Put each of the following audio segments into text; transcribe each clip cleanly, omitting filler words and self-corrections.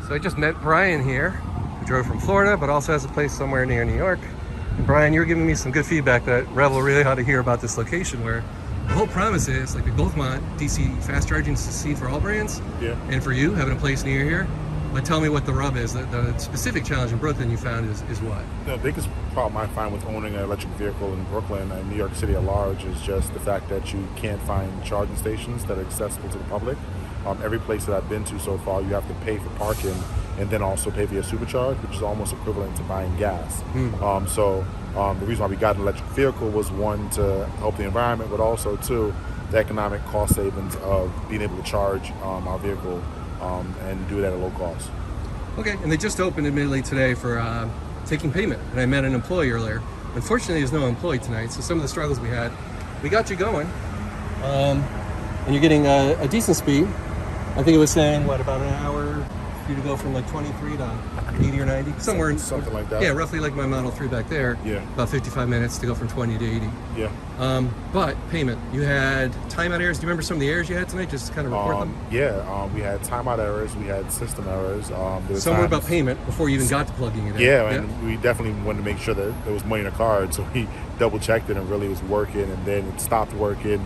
So I just met Brian here, who drove from Florida, but also has a place somewhere near New York. And Brian, you were giving me some good feedback that Revel really ought to hear about this location, where the whole promise is, like, we both want DC fast charging to succeed for all brands. Yeah. And for you, having a place near here. But tell me what the rub is. The specific challenge in Brooklyn you found is what? The biggest problem I find with owning an electric vehicle in Brooklyn and New York City at large is just the fact that you can't find charging stations that are accessible to the public. Every place that I've been to so far, you have to pay for parking and then also pay for your supercharge, which is almost equivalent to buying gas. The reason why we got an electric vehicle was, one, to help the environment, but also, two, the economic cost savings of being able to charge our vehicle and do it at a low cost. Okay, and they just opened admittedly today for taking payment, and I met an employee earlier. Unfortunately, there's no employee tonight, so some of the struggles we got you going, and you're getting a decent speed. I think it was saying, what, about an hour for you to go from like 23 to 80 or 90? Somewhere in... Something like that. Yeah, roughly like my Model 3 back there. Yeah. About 55 minutes to go from 20 to 80. Yeah. But payment, you had timeout errors. Do you remember some of the errors you had tonight? Just to kind of report them? Yeah, we had timeout errors, we had system errors. Somewhere about payment before you even got to plugging it in. Yeah, and we definitely wanted to make sure that there was money in the card, so we double checked it and really was working, and then it stopped working.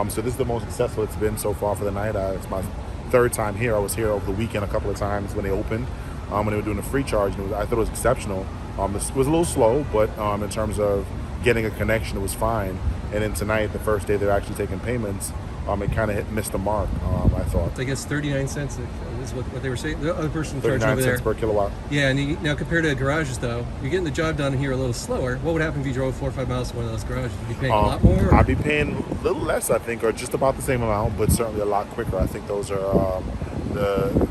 So this is the most successful it's been so far for the night. It's my third time here. I was here over the weekend a couple of times when they opened, when they were doing a free charge, and I thought it was exceptional. It was a little slow, but in terms of getting a connection, it was fine. And then tonight, the first day they're actually taking payments, it kind of missed the mark, I thought. I guess 39 cents is what they were saying. The other person charged over 39 there. cents per kilowatt. Yeah, and now compared to garages, though, you're getting the job done here a little slower. What would happen if you drove 4 or 5 miles to one of those garages? Would you be paying a lot more? Or? I'd be paying a little less, I think, or just about the same amount, but certainly a lot quicker. I think those are the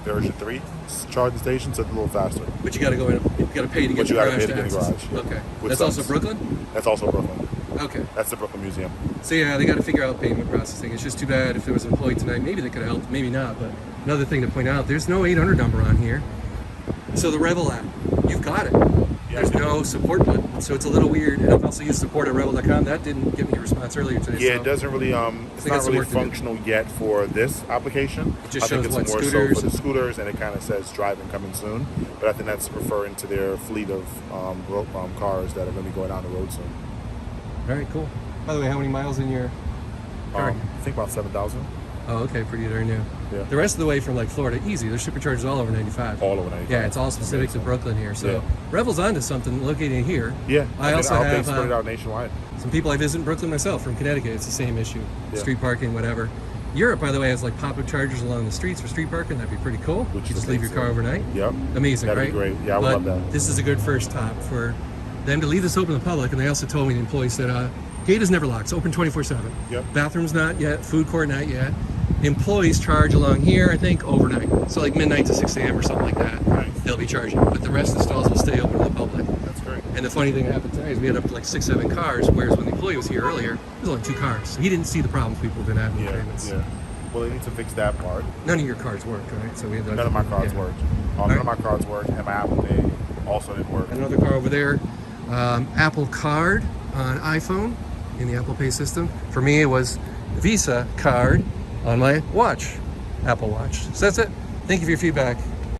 version 3 charging stations, so it's a little faster. But you got to go in. You got to pay to get the garage access. Yeah. Okay. That's also Brooklyn? That's also Brooklyn. Okay. That's the Brooklyn Museum. So yeah, they got to figure out payment processing. It's just too bad if there was an employee tonight. Maybe they could have helped, maybe not. But another thing to point out, there's no 800 number on here. So the Revel app, you've got it. Yeah, there's no support button, so it's a little weird. And I've also used support at revel.com. That didn't give me a response earlier today. Yeah, so it doesn't really, it's not really functional yet for this application. It just shows I think it's more scooters. so for the scooters, and it kind of says driving coming soon. But I think that's referring to their fleet of cars that are going to be going out on the road soon. All right, cool. By the way, how many miles in your car? I think about 7,000. Oh, okay, pretty darn new. Yeah. The rest of the way from like Florida, easy. There's superchargers all over 95. All over 95. Yeah, it's all specific to Brooklyn here. So Revel's onto something located here. Yeah. I also have spread it out nationwide. Some people I visit in Brooklyn myself from Connecticut. It's the same issue. Yeah. Street parking, whatever. Europe, by the way, has like pop-up chargers along the streets for street parking. That'd be pretty cool. You just leave your car overnight. Yep. Amazing, That'd right? Be great. Yeah, I would love that. This is a good first stop for them to leave this open to the public. And they also told me, the employees said, gate is never locked. It's open 24/7. Yep. Bathrooms not yet. Food court not yet. Employees charge along here, I think, overnight. So like midnight to 6 a.m. or something like that. Nice. They'll be charging. But the rest of the stalls will stay open to the public. That's great. And the funny thing that happened today is we had up to like 6-7 cars, whereas when the employee was here earlier, there was only 2 cars. So he didn't see the problems people have been having with payments. Yeah. Well, they need to fix that part. None of your cards worked, right? So we had None of my cards worked. None of my cards worked, and my Apple Pay also didn't work. Another car over there, Apple Card on iPhone in the Apple Pay system. For me, it was Visa card on my watch, Apple Watch. So that's it. Thank you for your feedback.